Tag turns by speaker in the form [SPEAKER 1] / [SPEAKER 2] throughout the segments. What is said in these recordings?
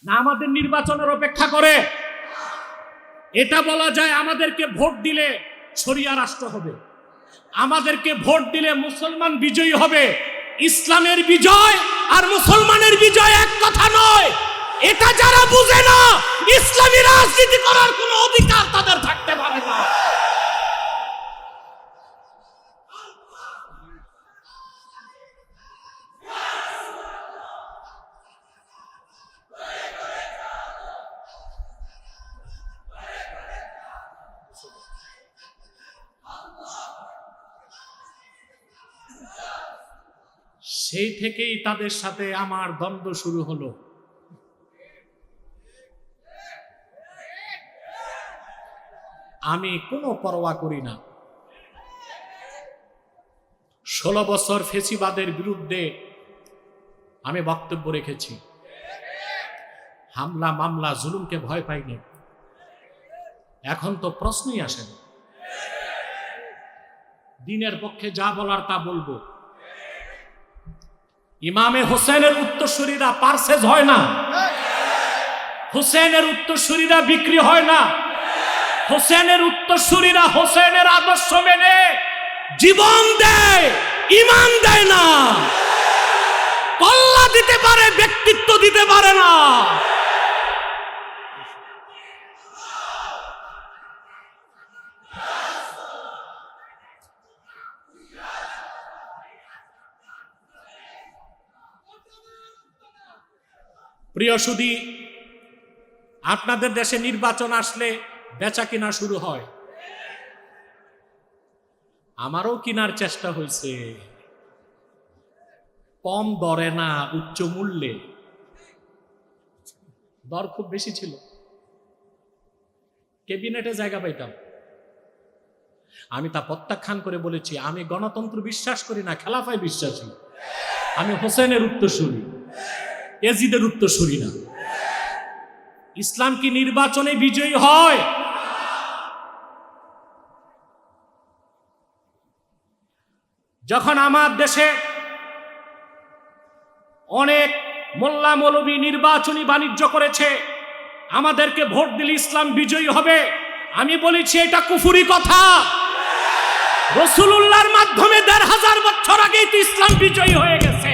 [SPEAKER 1] না আমাদের নির্বাচনের অপেক্ষা করে? এটা বলা যায় আমাদেরকে ভোট দিলে শরিয়া রাষ্ট্র হবে, আমাদেরকে ভোট দিলে মুসলমান বিজয়ী হবে। ইসলামের বিজয় আর মুসলমানের বিজয় এক কথা নয়। এটা যারা বুঝে না, ইসলামী রাজনীতি করার কোনো অধিকার তাদের থাকতে পারে না। সেই থেকেই তাদের সাথে আমার দ্বন্দ্ব শুরু হলো। আমি কোনো পরোয়া করি না। 16 বছর ফেসিবাদের বিরুদ্ধে আমি বক্তব্য রেখেছি। হামলা মামলা জুলুমকে ভয় পাইনি। এখন তো প্রশ্নই আসে না। দিনের পক্ষে যা বলার তা বলবো। ইমামে হোসেনের উত্তরসূরিরা পারসেজ হয় না, হোসেনের উত্তরসূরিরা বিক্রি হয় না। হোসেনের উত্তরসূরিরা হোসেনের আদর্শ মেনে জীবন দেয়, ইমান দেয় না। কল্লা দিতে পারে, ব্যক্তিত্ব দিতে পারে না। প্রিয় সুধী, আপনাদের দেশে নির্বাচন আসলে বেচা কিনা শুরু হয়। আমারও কিনার চেষ্টা হয়েছে, কম দরে না, উচ্চ মূল্যে। দর খুব বেশি ছিল, ক্যাবিনেটে জায়গা পাইতাম। আমি তা প্রত্যাখ্যান করে বলেছি, আমি গণতন্ত্র বিশ্বাস করি না, খেলাফায় বিশ্বাসী। আমি হোসেনের উত্তরসূরি, এজিদের উত্তরসূরি না। ইসলাম কি নির্বাচনে বিজয়ী হয়? যখন আমার দেশে অনেক মোল্লা মৌলবী নির্বাচনী বাণিজ্য করেছে, আমাদেরকে ভোট দিলে ইসলাম বিজয়ী হবে, আমি বলেছি এটা কুফুরি কথা। রাসূলুল্লাহর মাধ্যমে ১৫০০ বছর আগেই তো ইসলাম বিজয়ী হয়ে গেছে।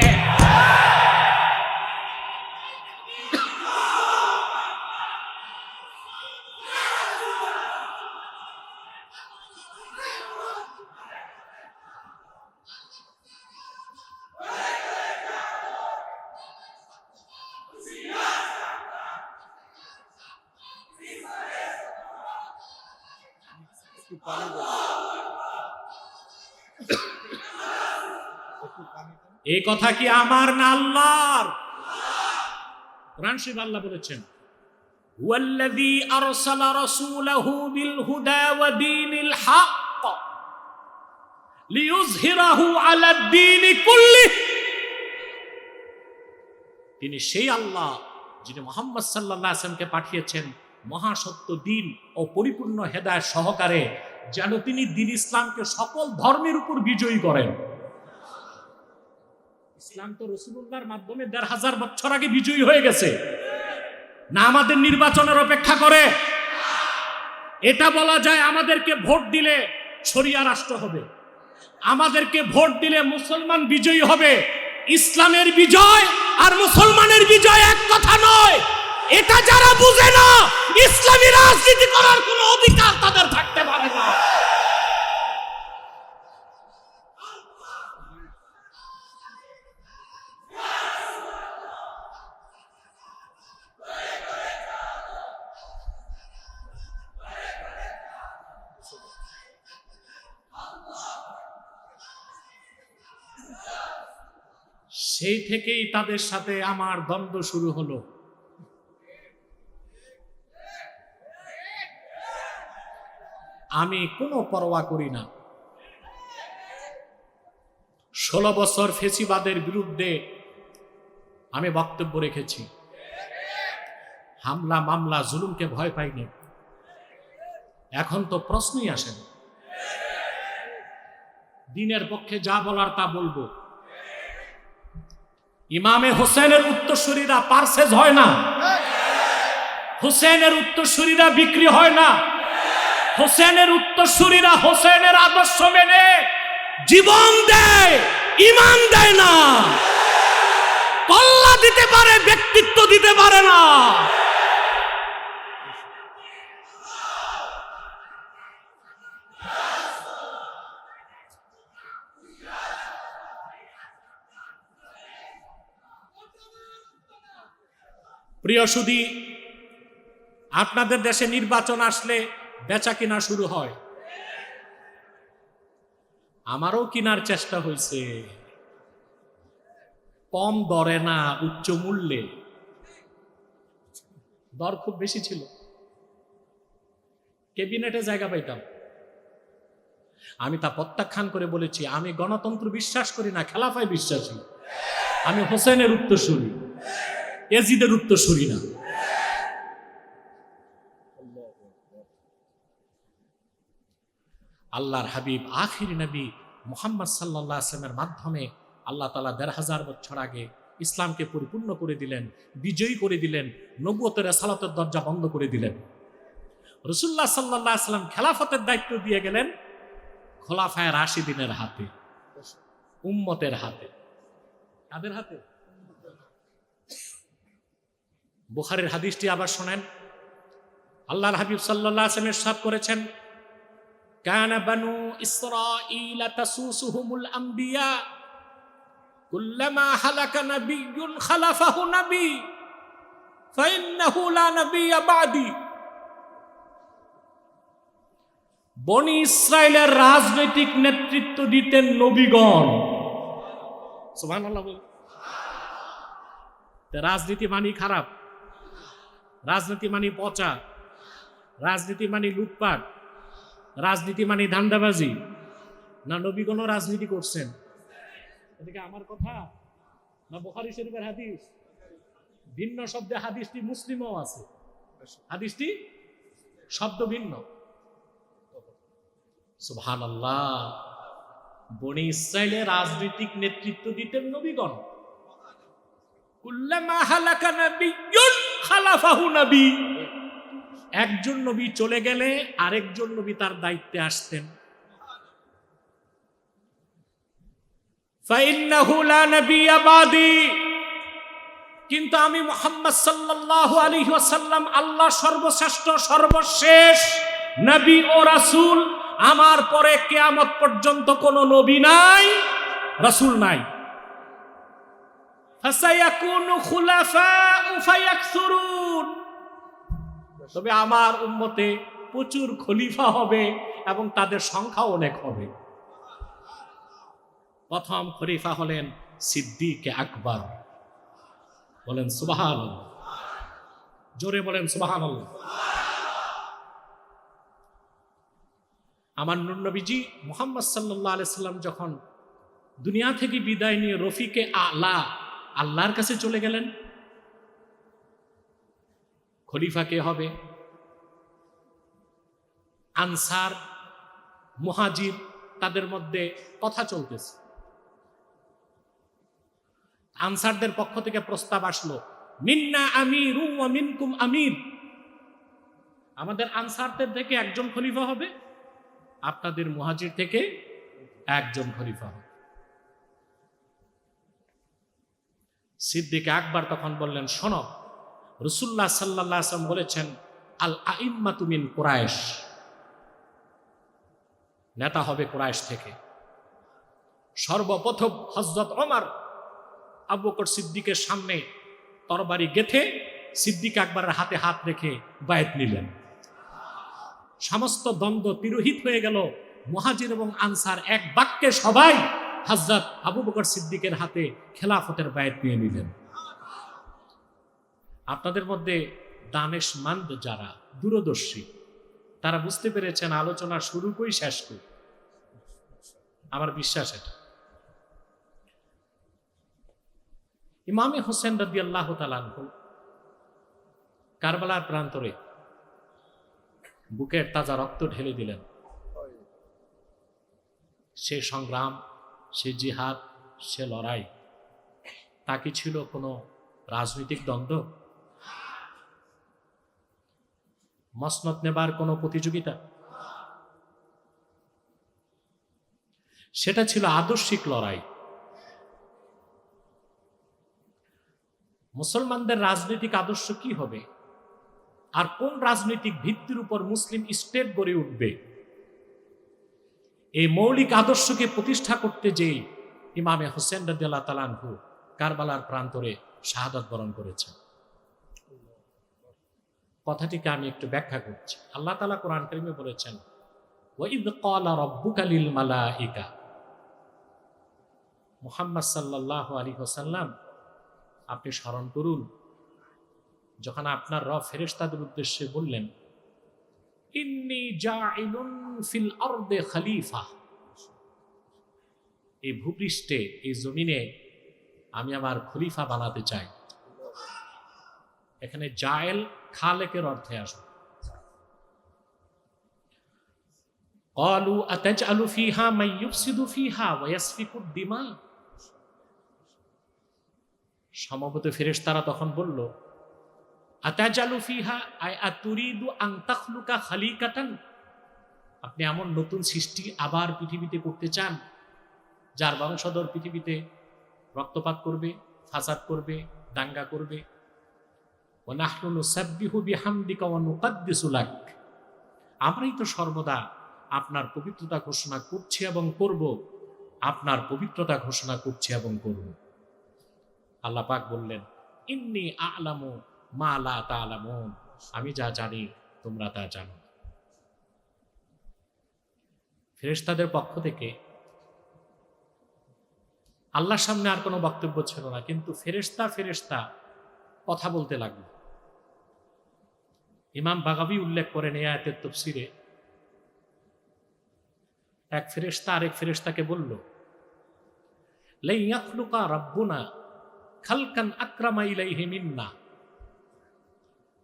[SPEAKER 1] এই কথা কি আমার না আল্লাহর? কোরআন শরীফ আল্লাহ বলেছেন, হুয়াল্লাযী আরসালা রাসূলাহু বিল হুদা ওয়া দীনিল হক লিইয়ুযহিরাহু আলাদ দীনি কুল্লিহি। তিনি সেই আল্লাহ যিনি মুহাম্মদ সাল্লাল্লাহু আলাইহি ওয়াসাল্লামকে পাঠিয়েছেন মহাসত্য দ্বীন ও পরিপূর্ণ হেদায়েত সহকারে, যেন তিনি দ্বীন ইসলামকে সকল ধর্মের উপর বিজয়ী করেন। ইসলাম তো রাসূলুল্লাহর মাধ্যমে ১৫০০ বছর আগে বিজয়ী হয়ে গেছে। না আমাদের নির্বাচনের অপেক্ষা করে? এটা বলা যায় আমাদেরকে ভোট দিলে শরিয়া রাষ্ট্র হবে, আমাদেরকে ভোট দিলে মুসলমান বিজয়ী হবে। ইসলামের বিজয় আর মুসলমানের বিজয় এক কথা নয়। এটা যারা বুঝে না, ইসলামী রাজনীতি করার কোনো অধিকার তাদের থাকতে পারে না। সেই থেকেই তাদের সাথে আমার দ্বন্দ্ব শুরু হলো। আমি কোনো পরোয়া করি না। 16 বছর ফেসিবাদের বিরুদ্ধে আমি বক্তব্য রেখেছি। হামলা মামলা জুলুমকে ভয় পাইনি। এখন তো প্রশ্নই আসে না। দিনের পক্ষে যা বলার তা বলবো। ইমামে হোসেনের উত্তরসূরিরা পারসেজ হয় না, হোসেনের উত্তরসূরিরা বিক্রি হয় না। হোসেনের উত্তরসূরিরা হোসেনের আদর্শ মেনে জীবন দেয়, ঈমান দেয় না। কল্লা দিতে পারে, ব্যক্তিত্ব দিতে পারে না। প্রিয় সুধী, আপনাদের দেশে নির্বাচন আসলে বেচা কিনা শুরু হয়। আমারও কেনার চেষ্টা হয়েছে, কম দরে না, উচ্চ মূল্যে। দর খুব বেশি ছিল, ক্যাবিনেটে জায়গা পাইতাম। আমি তা প্রত্যাখ্যান করে বলেছি, আমি গণতন্ত্র বিশ্বাস করি না, খেলাফায় বিশ্বাসী। আমি হোসেনের উত্তরসূরি, এজিদের উত্তরসূরি না। আল্লাহর হাবিব আখির নবী মুহাম্মদ সাল্লাল্লাহু আলাইহি ওয়াসাল্লামের মাধ্যমে আল্লাহ তাআলা ১৫০০ বছর আগে ইসলামকে পরিপূর্ণ করে দিলেন, বিজয়ী করে দিলেন, নবুয়তের রিসালাতের দরজা বন্ধ করে দিলেন। রাসূলুল্লাহ সাল্লাল্লাহু আলাইহি ওয়াসাল্লাম খেলাফতের দায়িত্ব দিয়ে গেলেন খোলাফায়ে রাশিদিনের হাতে, উম্মতের হাতে। কাদের হাতে? বুখারীর হাদিসটি আবার শোনেন। আল্লাহর হাবিব সাল্লাল্লাহু আলাইহি ওয়াসাল্লাম ইরশাদ করেছেন, কানা বানু ইসরাঈল তাসুসুহুমুল আম্বিয়া কুল্লামা হালাকা নাবিয়্যুন খালাফাহু নবী ফাইন্নাহু লা নাবিয়্যা বা'দি। বনি ইসরাইলের রাজনৈতিক নেতৃত্ব দিতেন নবীগণ। সুবহানাল্লাহ। রাজনীতি মানি খারাপ, রাজনীতি মানি পচা, রাজনীতি মানি লুটপাট, রাজনীতি মানি ধান্দাবাজি না? নবীগণও রাজনীতি করছেন। এদিকে আমার কথা না বুখারী শরীফের হাদিস? ভিন্ন শব্দে হাদিসটি মুসলিমও আছে, হাদিসটি শব্দ ভিন্ন। সুবহানাল্লাহ। বনি ইসরাইলের রাজনৈতিক নেতৃত্ব দিতেন নবীগণ। কুল্লামা হালাকা নাবিয়্যুন খালাফাহু নবী। একজন নবী চলে গেলে আরেকজন নবী তার দায়িত্বে আসতেন। ফাইন্নাহু লা নাবিয়্যা বা'দি। কিন্তু আমি মুহাম্মদ সাল্লাল্লাহু আলাইহি ওয়াসাল্লাম আল্লাহ সর্বশ্রেষ্ঠ সর্বশেষ নবী ও রাসূল। আমার পরে কিয়ামত পর্যন্ত কোনো নবী নাই, রাসূল নাই। ফাসায়াকুনু খুলাফাউ ফায়াকসুরুন। তবে আমার উম্মতে প্রচুর খলিফা হবে এবং তাদের সংখ্যা অনেক হবে। প্রথম খলিফা হলেন সিদ্দিক আকবর। বলেন সুবহানাল্লাহ, জোরে বলেন সুবহানাল্লাহ। আমার নূর নবীজি মুহাম্মদ সাল্লাল্লাহু আলাইহি সাল্লাম যখন দুনিয়া থেকে বিদায় নিয়ে রফিকে আলা আল্লাহর কাছে চলে গেলেন, খলিফা কে হবে? আনসার মুহাজির তাদের মধ্যে কথা চলতেছে। আনসারদের পক্ষ থেকে প্রস্তাব আসলো, মিন্না আমিরু ওয়া মিনকুম আমির। আমাদের আনসারদের থেকে একজন খলিফা হবে, আপনাদের মুহাজির থেকে একজন খলিফা হবে। সিদ্দিক আকবর তখন বললেন, শোনো, রাসূলুল্লাহ সাল্লাল্লাহু আলাইহি ওয়াসাল্লাম বলেছেন আল আইম্মাতু মিন কুরাইশ। নেতা হবে কুরাইশ থেকে। সর্বপ্রথম হযরত ওমর আবু বকর সিদ্দিকের সামনে তরবারি গেথে সিদ্দিক আকবরের হাতে হাত রেখে বায়াত নিলেন। সমস্ত দ্বন্দ্ব তিরোহিত হয়ে গেল। মুহাজির এবং আনসার এক বাক্যে সবাই হযরত আবু বকর সিদ্দিকের হাতে খেলাফতের বায়াত নিয়ে নিলেন। আপনাদের মধ্যে দানেশমন্দ যারা, দূরদর্শী, তারা বুঝতে পেরেছেন আলোচনা শুরু কই শেষ কই। আমার বিশ্বাস এটা। ইমামে হোসেন রাদিয়াল্লাহু তাআলা আনহু কারবালার প্রান্তরে বুকের তাজা রক্ত ঢেলে দিলেন। সে সংগ্রাম, সে জিহাদ, সে লড়াই, তা কি ছিল কোনো রাজনৈতিক দ্বন্দ্ব? মসনদ নেবার কোনো প্রতিযোগিতা, সেটা ছিল আদর্শিক লড়াই। মুসলমানদের রাজনৈতিক আদর্শ কি হবে, আর কোন রাজনৈতিক ভিত্তির উপর মুসলিম স্টেট গড়ে উঠবে, এই মৌলিক আদর্শকে প্রতিষ্ঠা করতে যেই ইমামে হোসেন রাদিয়াল্লাহু তাআলা আনহু কারবালার প্রান্তরে শাহাদাত বরণ করেছেন। কথাটিকে আমি একটু ব্যাখ্যা করছি। আল্লাহ তাআলা কোরআন কারীমে বলেছেন, ওয়াইদ ক্বালা রাব্বুকা লিল মালাইকা, মুহাম্মদ সাল্লাল্লাহু আলাইহি ওয়াসাল্লাম আপনি স্মরণ করুন যখন আপনার রব ফেরেশতাদের উদ্দেশ্যে বললেন, ইন্নী জাইলুন ফিল আরদে খলিফা, এই ভূপৃষ্ঠে এই জমিনে আমি আমার খলিফা বানাতে চাই। এখানে জায়েল খালেকের অর্থে আসবে। ক্বালু আতাজআলু ফিহা মান ইউফসিদু ফিহা ওয়া ইয়াসফিকুদ দিমা, সম্ভবত ফেরেশতারা তখন বলল, আতাজআলু ফিহা আই আতুরিদু আন তাখলুকা খালিকাতান, আপনি এমন নতুন সৃষ্টি আবার পৃথিবীতে করতে চান যার বংশধর পৃথিবীতে রক্তপাত করবে, ফাসাদ করবে, দাঙ্গা করবে। ওয়া নাহনু নুসাব্বিহু বিহামদিকা ওয়া নুকদ্দিসু লাক, আমরাই তো সর্বদা আপনার পবিত্রতা ঘোষণা করছি এবং করব, আপনার পবিত্রতা ঘোষণা করছি এবং করব। আল্লাহ পাক বললেন, ইন্নী আ'লামু মা লা তা'লামুন, আমি যা জানি তোমরা তা জানো। ফেরেশতাদের পক্ষ থেকে আল্লাহর সামনে আর কোনো বক্তব্য ছিল না, কিন্তু ফেরেশতা কথা বলতে লাগলো। ইমাম বাগাবী উল্লেখ করেন এই আয়াতের তাফসীরে, এক ফেরেশতা আরেক ফেরেশতাকে বলল, লা ইয়াখলুকা রাব্বুনা খালকান আকরামা ইলাইহি মিন্না,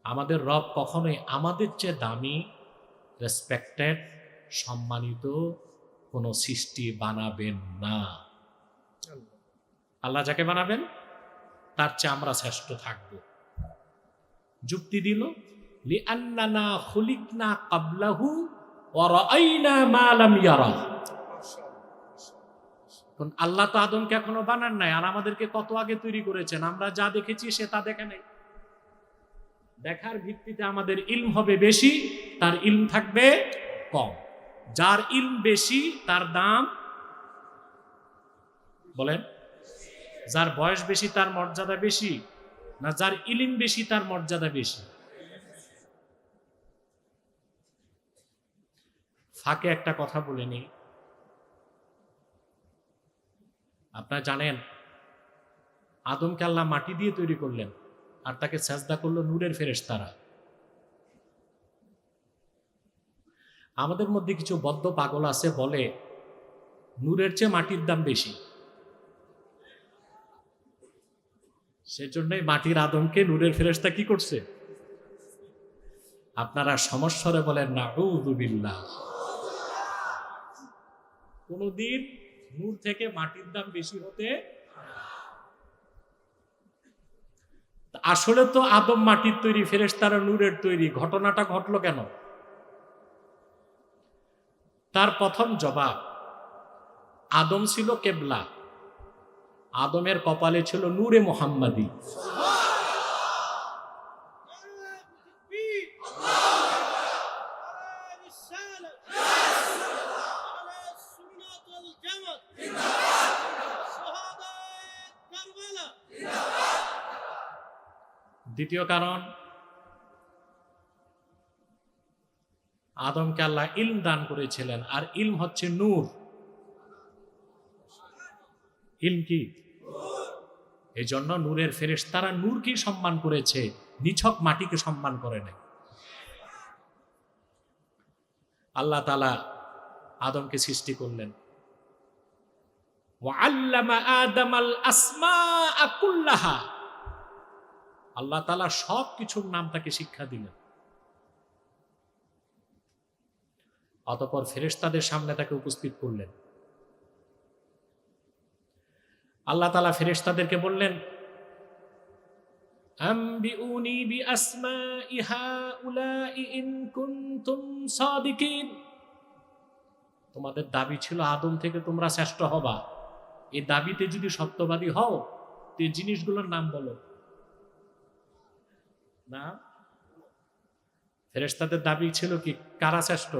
[SPEAKER 1] আমাদের রব কখনোই আমাদের চেয়ে দামি, রেসপেক্টেড, সম্মানিত কোনো সৃষ্টি বানাবেন না। আল্লাহ যাকে বানাবেন তার চেয়ে আমরা শ্রেষ্ঠ থাকব। যুক্তি দিল, লিআন্নানা খুলিকনা ক্বাবলাহু ওয়া রাআইনা মা লাম ইয়ারা, কোন আল্লাহ তো আদমকে এখনো বানান নাই, আর আমাদেরকে কত আগে তৈরি করেছেন, আমরা যা দেখেছি সে তা দেখে নাই। দেখার ভিত্তিতে আমাদের ইলম হবে বেশি, তার ইলম থাকবে কম। যার ইলম বেশি তার দাম, বলেন, যার বয়স বেশি তার মর্যাদা বেশি, না যার ইলম বেশি তার মর্যাদা বেশি? ফাঁকে একটা কথা বলে নি, আপনারা জানেন আদমকে আল্লাহ মাটি দিয়ে তৈরি করলেন, আর তাকে সাজদা করলো নূরের ফেরেশতারা। আমাদের মধ্যে কিছু বদ্ধ পাগল আছে, বলে নূরের চেয়ে মাটির দাম বেশি, সেজন্যই মাটির আদমকে নূরের ফেরেশতা কি করছে? আপনারা সমস্বরে বলেন নাউযু বিল্লাহ। কোনদিন নূর থেকে মাটির দাম বেশি হতে, আসলে তো আদম মাটির তৈরি, ফেরেশতারা নূরের তৈরি। ঘটনাটা ঘটলো কেন? তার প্রথম জবাব, আদম ছিল কেবলা, আদমের কপালে ছিল নূরে মুহাম্মাদি। দ্বিতীয় কারণ, আদমকে আল্লাহ ইলম দান করেছিলেন, আর ইলম হচ্ছে নূর। ইলম কি? এই জন্য নূরের ফেরেশতারা নূরকে সম্মান করেছে, নিছক মাটিকে সম্মান করে নাই। আল্লাহ তাআলা আদমকে সৃষ্টি করলেন, ওয়া আল্লামা আদামাল আসমাআ কুল্লাহা, আল্লাহ তাআলা সব কিছুর নাম তাকে শিক্ষা দিলেন। অতঃপর ফেরেশতাদের সামনে তাকে উপস্থিত করলেন। আল্লাহ তাআলা ফেরেশতাদেরকে বললেন, আম্বিউনি বিআসমাই হাউলাই ইন কুনতুম সাদিকিন। তোমাদের দাবি ছিল আদম থেকে তোমরা শ্রেষ্ঠ হবা। এই দাবিতে যদি সত্যবাদী হও তো এই জিনিসগুলোর নাম বলো। না, ফেরেশতাদের দাবি ছিল কি কারা শ্রেষ্ঠ?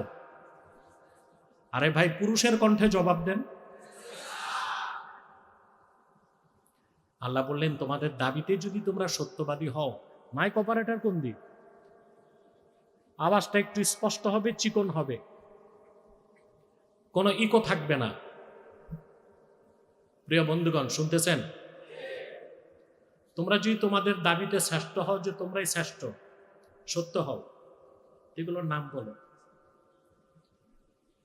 [SPEAKER 1] আরে ভাই, পুরুষের কণ্ঠে জবাব দেন। আল্লাহ বললেন তোমাদের দাবিতে যদি তোমরা সত্যবাদী হও। মাইক অপারেটর কোন দিক? আওয়াজটা একটু স্পষ্ট হবে, চিকন হবে, কোনো ইকো থাকবে না। প্রিয় বন্ধুগণ, শুনতেছেন? তোমরা যদি তোমাদের দাবিতে শ্রেষ্ঠ হও, যে তোমরাই শ্রেষ্ঠ, সত্য হও, এগুলোর নাম বলো।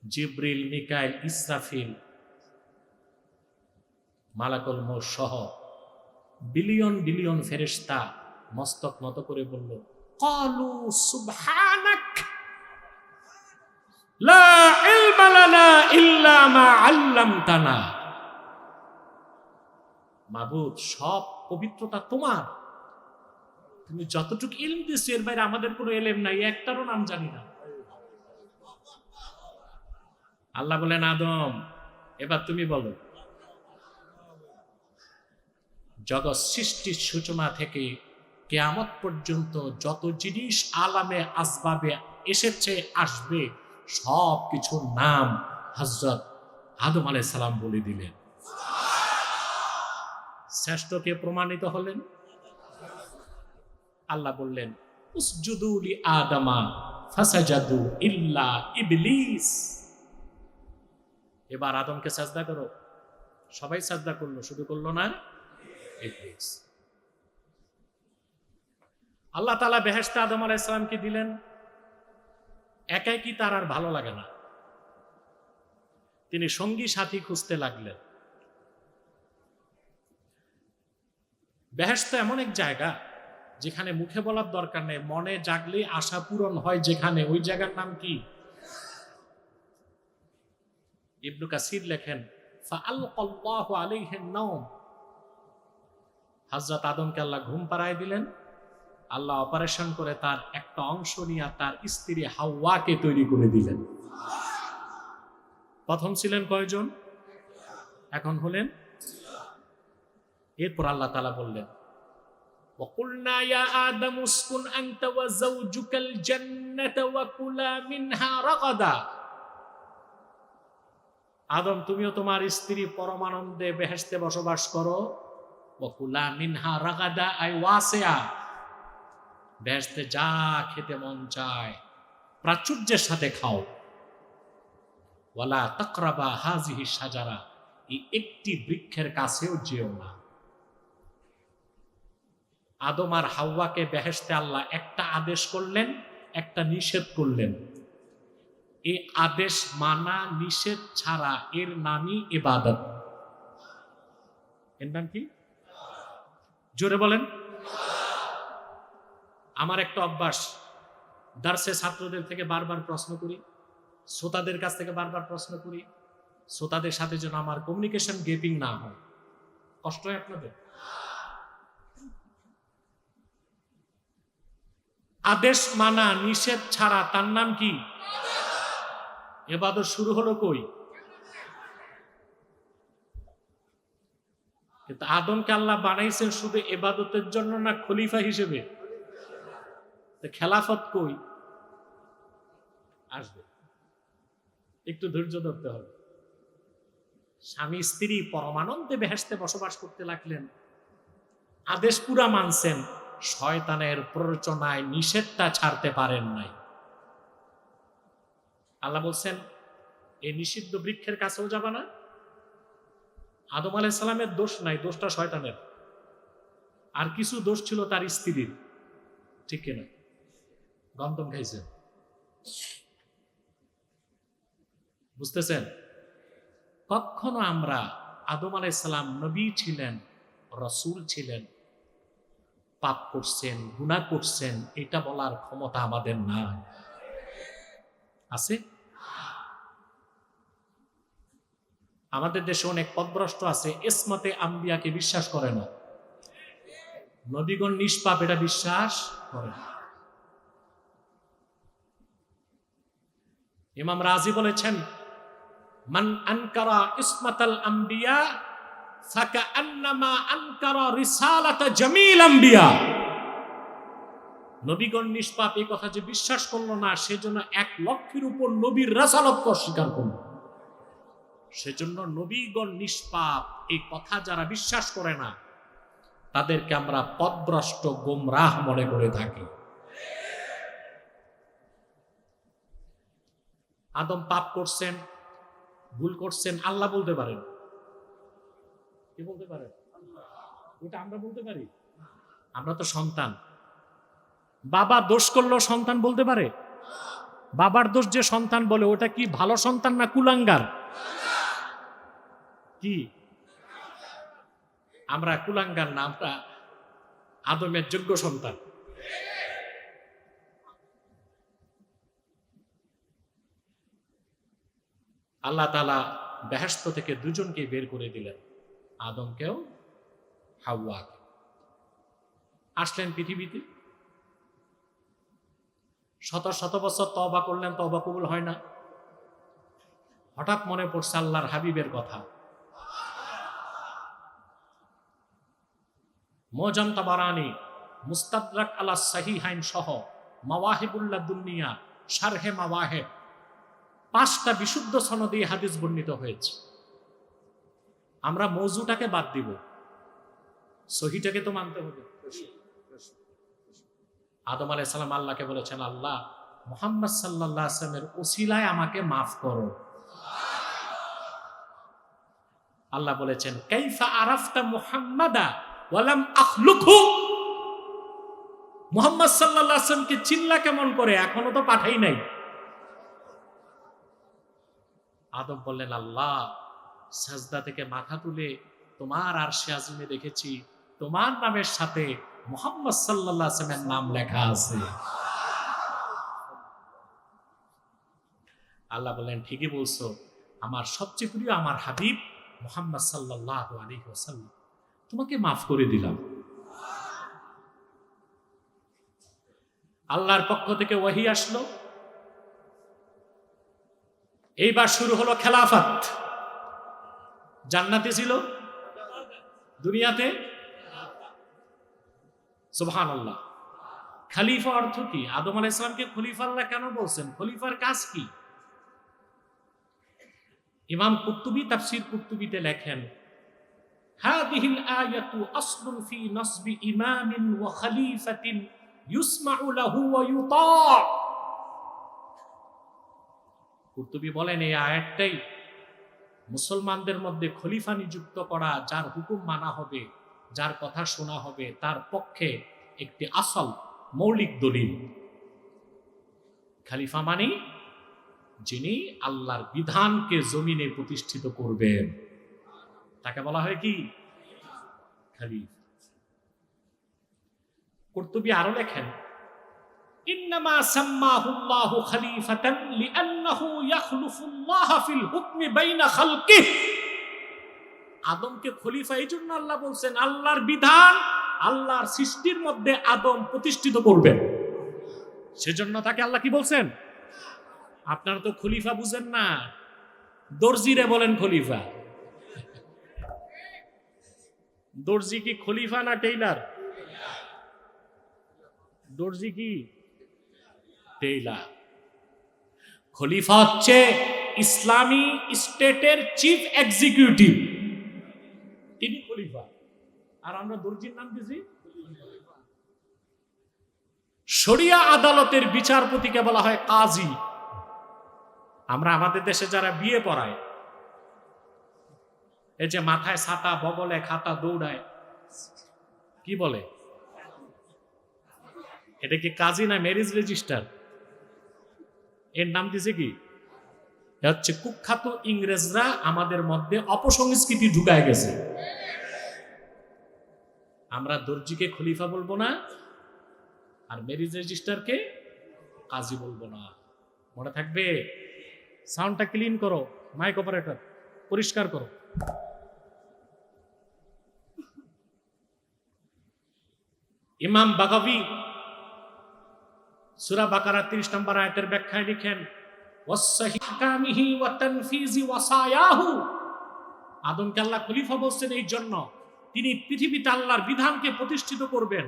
[SPEAKER 1] জিব্রিল, মিকাইল, ইসরাফিল, মালাকুল মউত সহ বিলিয়ন বিলিয়ন ফেরেশতা মস্তক নত করে বলল, ক্বালু সুবহানাক লা ইলমা লানা ইল্লা মা আল্লামতানা। মাবুদ, সব পবিত্রতা তোমার, তুমি যতটুকু ইলম দিয়েছো এর বাইরে আমাদের কোনো ইলম নাই, একটারও নাম জানি না। আল্লাহ বলেন, আদম এবার তুমি বলো। জগৎ সৃষ্টির সূচনা থেকে কিয়ামত পর্যন্ত যত জিনিস আলামে আসবাবে এসেছে, আসবে, সব কিছুর নাম হযরত আদম আলাইহিস সালাম বলে দিলেন। শ্রেষ্ঠকে প্রমাণিত হলেন। আল্লাহ বললেন, উসজুদু লি আদামা ফাসাজাদু ইল্লা ইবলিস। এবার আদমকে সাজদা করো। সবাই সাজদা করলো, শুধু করলো না ইবলিস। আল্লাহ তাআলা বেহেশতে আদম আলাইহিস সালামকে দিলেন। একাই কি তার আর ভালো লাগে না, তিনি সঙ্গী সাথী খুঁজতে লাগলেন। বেহেশত এমন এক জায়গা যেখানে মুখে বলার দরকার নেই, মনে জাগলে আশা পূরণ হয় যেখানে, ওই জায়গার নাম কি? ইবনে কাসির লেখেন, ফাআলকাল্লাহু আলাইহিন নাওম। হযরত আদমকে আল্লাহ ঘুম পাড়ায় দিলেন। আল্লাহ অপারেশন করে তার একটা অংশ নিয়ে তার স্ত্রী হাওয়াকে তৈরি করে দিলেন। প্রথম ছিলেন কয়জন? এখন হলেন। এরপর আল্লাহ তাআলা বললেন, وَقُلْنَا يَا آدَمُ اسْكُنْ أَنْتَ وَزَوْجُكَ الْجَنَّةَ وَكُلَا مِنْهَا رَغَدًا। আদম, তুমিও তোমার স্ত্রী পরমানন্দে বেহেশতে বসবাস করো। وَكُلَا مِنْهَا رَغَدًا أي واسعة। বেহেশতে যা খেতে মন চায় প্রাচুর্যের সাথে খাও। ওয়ালা তাকরাবা হাযিহি শাজারা, এই একটি বৃক্ষের কাছেও যেও না। আদম আর হাওয়াকে বেহেশতে আল্লাহ একটা আদেশ করলেন, একটা নিষেধ করলেন। এই আদেশ মানা, নিষেধ ছাড়া এর নামই ইবাদত। এর নাম কি? জোরে বলেন। আমার একটা অভ্যাস, দার্সে ছাত্রদের থেকে বারবার প্রশ্ন করি, শ্রোতাদের কাছ থেকে বারবার প্রশ্ন করি, শ্রোতাদের সাথে যেন আমার কমিউনিকেশন গ্যাপিং না হয়। কষ্ট হয় আপনাদের? আদেশ মানা, নিষেধ ছাড়া, তার নাম কি? ইবাদত শুরু হলো কই? কিন্তু আদমকে আল্লাহ বানাইছেন শুধু ইবাদতের জন্য না খলিফা হিসেবে? খেলাফত কই আসবে? একটু ধৈর্য ধরতে হবে। স্বামী স্ত্রী পরমানন্দে বেহেশতে বসবাস করতে লাগলেন, আদেশ পুরা মানছেন, শয়তানের প্ররোচনায় নিষেধটা ছাড়তে পারেন নাই। আল্লাহ বলছেন, এই নিষিদ্ধ বৃক্ষের কাছেও যাবা না। আদম আলাইহিস সালামের দোষ নাই, দোষটা শয়তানের। আর কিছু দোষ ছিল তার স্ত্রীর, ঠিক কিনা? গন্ধম খাইছেন, বুঝতেছেন? কখনো আমরা আদম আলাইহিস সালাম নবী ছিলেন, রাসূল ছিলেন, পাপ করছেন, গুনাহ করছেন, এটা বলার ক্ষমতা আমাদের নাই। আছে? আমাদের দেশে অনেক পথভ্রষ্ট আছে, ইসমতে আম্বিয়াকে বিশ্বাস করে না। নবীগণ নিষ্পাপ এটা বিশ্বাস করে না। ইমাম রাজি বলেছেন, মান আনকারা ইসমাতাল আম্বিয়া ফাকান্নামা আনকারা রিসালাতা জামিল আম্বিয়া। নবীগণ নিষ্পাপ এই কথা যে বিশ্বাস করলো না, সেজন্য 1 লক্ষের উপর নবীর রাসালতকে অস্বীকার করল। সেজন্য নবীগণ নিষ্পাপ এই কথা যারা বিশ্বাস করে না, তাদেরকে আমরা পথভ্রষ্ট গোমরাহ মনে করে থাকি। আদম পাপ করছেন, ভুল করছেন, আল্লাহ বলতে পারেন। কি বলতে পারেন? ওটা আমরা বলতে পারি? আমরা তো সন্তান। বাবা দোষ করলো সন্তান বলতে পারে? বাবার দোষ যে সন্তান বলে, ওটা কি ভালো সন্তান না কুলাঙ্গার? কি আমরা কুলাঙ্গার না, আমরা আদমের যোগ্য সন্তান। আল্লাহ তাআলা বেহেশত থেকে দুজনকে বের করে দিলেন, আদমকেও হাওয়াকে। আসলেন পৃথিবীতে, শত শত বছর তওবা করলেন, তওবা কবুল হয় না। হঠাৎ মনে পড়ছে আল্লাহর হাবিবের কথা। মুআজাম তাবারানী, মুস্তাদরাক আলা সাহিহাইন সহ মাওয়াহিবুল্লাহ দুনিয়া, শারহে মাওয়াহিব, 5টা বিশুদ্ধ সনদে হাদিস বর্ণিত হয়েছে। আমরা মওজুটাকে বাদ দিব, সহিটাকে তো মানতে হবে। আদম আলাইহিস সালাম আল্লাহকে বলেছেন, আল্লাহ মুহাম্মদ সাল্লাল্লাহু আলাইহি ওয়াসাল্লামের ওসিলায় আমাকে মাফ করো। আল্লাহ বলেছেন, কাইফা আরাফতা মুহাম্মাদা ওয়া লাম আখলুকহু। মুহাম্মদ সাল্লাল্লাহু আলাইহি ওয়াসাল্লামকে চিনলা কেমন করে, এখনো তো পাঠাই নাই। আদম বললেন, আল্লাহ সাজদা থেকে মাথা তুলে তোমার আরশে আযমে দেখেছি তোমার নামের সাথে মুহাম্মদ সাল্লাল্লাহু আলাইহি ওয়াসাল্লামের নাম লেখা আছে। আল্লাহ বললেন, ঠিকই বলছো, আমার সবচেয়ে প্রিয় আমার হাবিব মুহাম্মদ সাল্লাল্লাহু আলাইহি ওয়াসাল্লাম, তোমাকে মাফ করে দিলাম। আল্লাহর পক্ষ থেকে ওহী আসলো। এইবার শুরু হলো খেলাফত। জান্নাতে ছিল, দুনিয়াতে সুবহানাল্লাহ। খলিফা অর্থ কি? আদম আলাইহিস সালামকে খলিফা আল্লাহ কেন বলছেন? খলিফার কাজ কি? ইমাম কুরতুবী তাফসীর কুরতুবীতে লেখেন, হাযিহিল আয়াতু আসলুন ফি নাসবি ইমামিন ওয়া খলিফাতিন ইউসমাউ লাহু ওয়া ইউতা। কুরতুবী বলেন, এই আয়াতটাই মুসলমানদের মধ্যে খলিফা নিযুক্ত করা, যার হুকুম মানা হবে, যার কথা শোনা হবে, তার পক্ষে একটি আসল মৌলিক দলিল। খলিফা মানে যিনি আল্লাহর বিধানকে জমিনে প্রতিষ্ঠিত করবেন, তাকে বলা হয় কি? খলিফা। কুরতুবী আরো লেখেন, ইন্নামা সাম্মাহুল্লাহু খলিফাতান লিআন্নাহু ইয়াখলুফুল্লাহ ফিল হুকমি বাইনা খালকিহি। আদমকে খলিফা এই জন্য আল্লাহ বলছেন, আল্লাহর বিধান আল্লাহর সৃষ্টির মধ্যে আদম প্রতিষ্ঠিত করবেন। সেজন্য তাকে আল্লাহ কি বলছেন? আপনারা তো খলিফা বুঝেন না, দর্জিরে বলেন খলিফা। দর্জি কি খলিফা না টেইলার? দর্জি কি? টেইলার। খলিফা হচ্ছে ইসলামী স্টেটের চিফ এক্সিকিউটিভ, তিনি খলিফা। আর আমরা দর্জির নাম দিছি। শরিয়া আদালতের বিচারপতিকে বলা হয় কাজী। আমরা আমাদের দেশে যারা বিয়ে পড়ায়, এই যে মাথায় ছাতা, বগলে খাতা, দৌড়ায়, কি বলে? এটা কি কাজী না ম্যারেজ রেজিস্টার? এর নাম দিছে কি? হচ্ছে কুখ্যাত ইংরেজরা আমাদের মধ্যে অপসংস্কৃতি ঢুকায় গেছে। আমরা দর্জিকে খলিফা বলবো না, আর ম্যারেজ রেজিস্টারকে কাজী বলবো না। মনে থাকবে? সাউন্ডটা ক্লিন করো, মাইক অপারেটর পরিষ্কার করো। ইমাম বাগাবী সূরা বাকারা 30 নম্বর আয়াতের ব্যাখ্যায় লিখেন, ওয়াসসাহিকামিহি ওয়া তানফিজি ওয়াসায়াহু, আদমকে আল্লাহ খলিফা বলছেন এই জন্য তিনি পৃথিবীতে আল্লাহর বিধানকে প্রতিষ্ঠিত করবেন,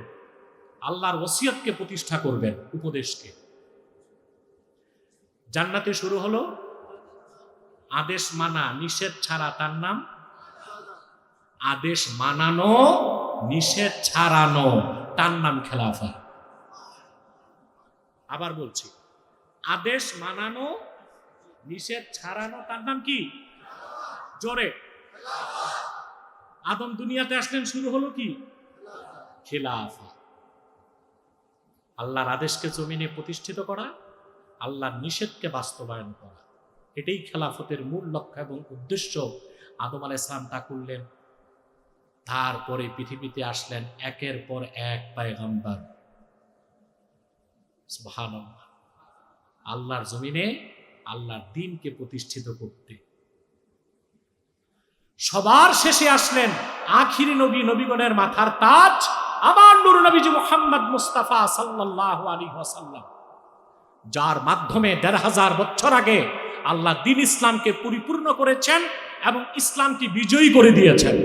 [SPEAKER 1] আল্লাহর ওসিয়তকে প্রতিষ্ঠা করবেন, উপদেশকে। জান্নাতে শুরু হলো আদেশ মানা নিষেধ ছাড়া, তার নাম আদেশ মানানো নিষেধ ছাড়ানো, তার নাম খেলাফা। আবার বলছি, আদেশ মানানো নিষেধ ছাড়ানো, তার নাম কি? জোরে। আদম দুনিয়াতে আসলেন, শুরু হলো কি? খেলাফা। আল্লাহর আদেশকে জমিনে প্রতিষ্ঠিত করা, আল্লাহর নিষেধকে বাস্তবায়ন করা, এটাই খেলাফতের মূল লক্ষ্য এবং উদ্দেশ্য। আদম আলাইহিস সালাম তা করলেন। তারপরে পৃথিবীতে আসলেন একের পর এক পয়গম্বর। সুবহানাল্লাহ। আল্লাহর জমিনে আল্লাহর দ্বীনকে প্রতিষ্ঠিত করতে। সবার শেষে আসলেন আখিরি নবী, নবীগণের মাথার তাজ, আমার নূর নবীজি মুহাম্মদ মুস্তাফা সাল্লাল্লাহু আলাইহি ওয়াসাল্লাম, যার মাধ্যমে ১৫০০ বছর আগে আল্লাহ দ্বীন ইসলামকে পরিপূর্ণ করেছেন এবং ইসলামকে বিজয়ী করে দিয়েছেন।